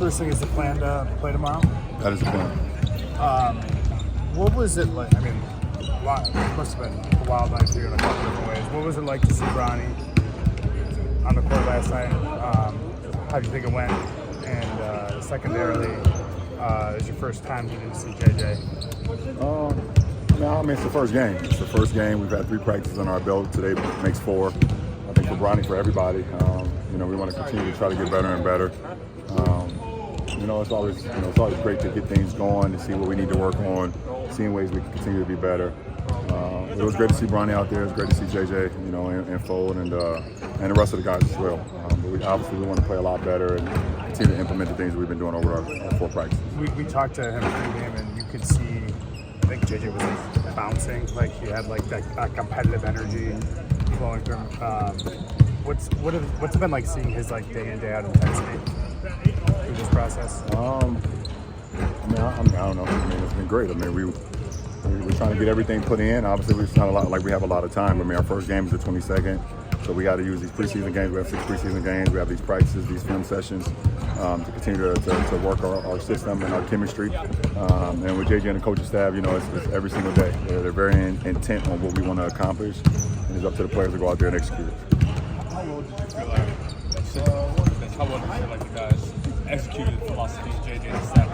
First thing is the plan to play tomorrow. That is the plan. What was it like? I mean, it must have been a wild night for you in a couple different ways. What was it like to see Bronny on the court last night? How do you think it went? And secondarily, is your first time you didn't see JJ? No, I mean, it's the first game. It's the first game. We've had 3 practices on our belt. Today makes 4. I think for Bronny, for everybody, we want to continue to try to get better and better. It's always great to get things going, to see what we need to work on, seeing ways we can continue to be better. It was great to see Bronny out there. It was great to see JJ, in Fold and the rest of the guys as well. But we want to play a lot better and continue to implement the things we've been doing over our 4 practices. We talked to him pregame, and you could see, I think JJ was like bouncing, like he had like that competitive energy flowing through him. What's it been like seeing his like day in day out intensity through this process? I don't know. It's been great. We're trying to get everything put in. Obviously, it's not a lot like we have a lot of time. Our first game is the 22nd, so we got to use these preseason games. We have 6 preseason games. We have these practices, these film sessions to continue to work our system and our chemistry. And with JJ and the coaching staff, it's every single day. They're very intent on what we want to accomplish, and it's up to the players to go out there and execute it. How well did you feel like the guys executed the philosophies JJ and staff?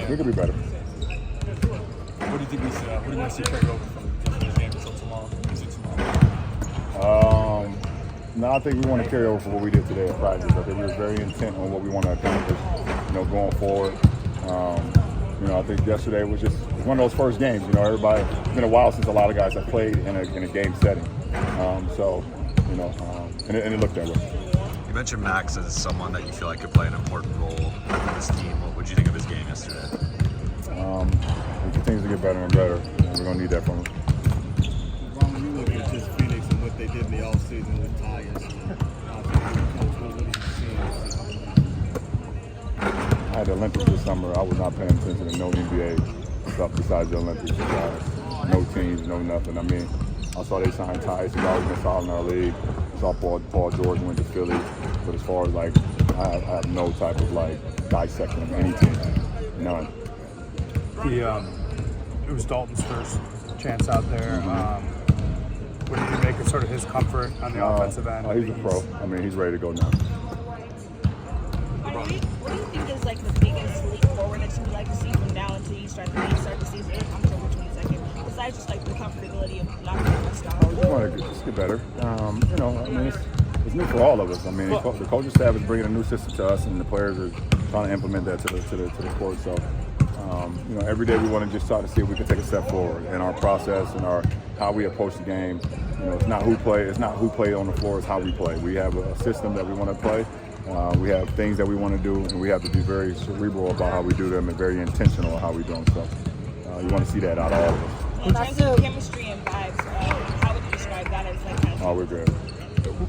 We could be better. What do you think what do you want to see carry over from this game until tomorrow? Is it tomorrow? No, I think we want to carry over for what we did today at practice. I think we were very intent on what we want to accomplish, going forward. I think yesterday was just one of those first games. Everybody, it's been a while since a lot of guys have played in a game setting. And it looked that way. You mentioned Max as someone that you feel like could play an important role for this team. What did you think of his game yesterday? He continues to get better and better, and we're going to need that from him. Ron, when you look at just Phoenix and what they did in the offseason with Tyus, I had the Olympics this summer. I was not paying attention to no NBA stuff besides the Olympics. No teams, no nothing. I saw they signed Tyus. He's always been solid in our league. I saw Paul George went to Philly. But as far as I have no type of dissecting of any team. None. It was Dalton's first chance out there. What did you make of sort of his comfort on the offensive end? He's a pro. He's ready to go now. What do you think is the biggest leap forward that you would like to see from now until you start the season on October 22nd? Besides just the comfortability of not being a star. We want to just get better. It's new for all of us. The coaching staff is bringing a new system to us, and the players are trying to implement that to the court. So, every day we want to just try to see if we can take a step forward in our process and how we approach the game. It's not who play on the floor. It's how we play. We have a system that we want to play. We have things that we want to do, and we have to be very cerebral about how we do them and very intentional on how we do them. So, you want to see that out of all of us. In terms of chemistry and vibes, how would you describe that as Oh, we're good.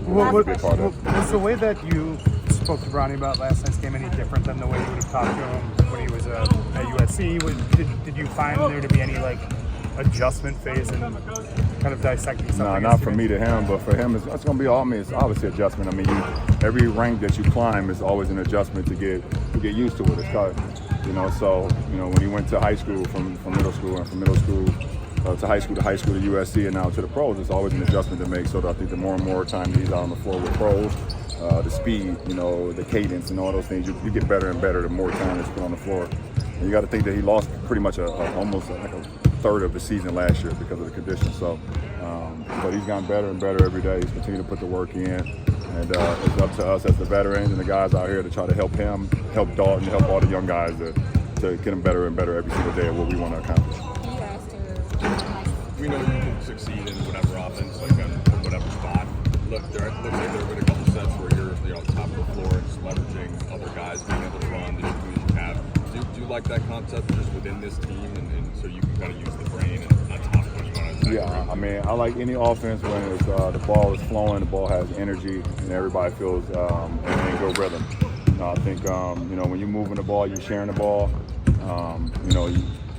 Was the way that you spoke to Bronny about last night's game any different than the way you would have talked to him when he was at USC? Did you find there to be any adjustment phase in kind of dissecting something? No, not from me to him, but for him, it's going to be all. It's obviously adjustment. Every rank that you climb is always an adjustment to get used to it. It's called, when he went to high school from middle school, and from middle school to high school to USC, and now to the pros, it's always an adjustment to make. So I think the more and more time he's out on the floor with pros, the speed, the cadence, and all those things, you get better and better the more time that's put on the floor. And you got to think that he lost pretty much almost a third of the season last year because of the conditions. So, but he's gotten better and better every day. He's continued to put the work in, and it's up to us as the veterans and the guys out here to try to help him, help Dalton, help all the young guys to get them better and better every single day at what we want to accomplish. We know you can succeed in whatever offense, on whatever spot. Looks like there have been a couple sets where you're top of the floor and just leveraging other guys being able to run the opportunities you have. Do you like that concept just within this team, and so you can kind of use the brain and on top when you want to attack? I like any offense when it's, the ball is flowing, the ball has energy, and everybody feels in good rhythm. I think when you're moving the ball, you're sharing the ball.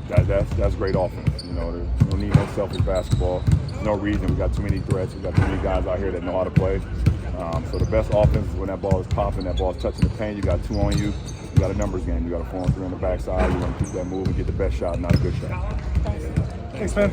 That's great offense. There's no need no selfish basketball. There's no reason. We got too many threats. We got too many guys out here that know how to play. So the best offense is when that ball is popping, that ball is touching the paint, you got 2 on you, you got a numbers game. You got a 4-on-3 on the backside, you want to keep that move and get the best shot, not a good shot. Thanks, man.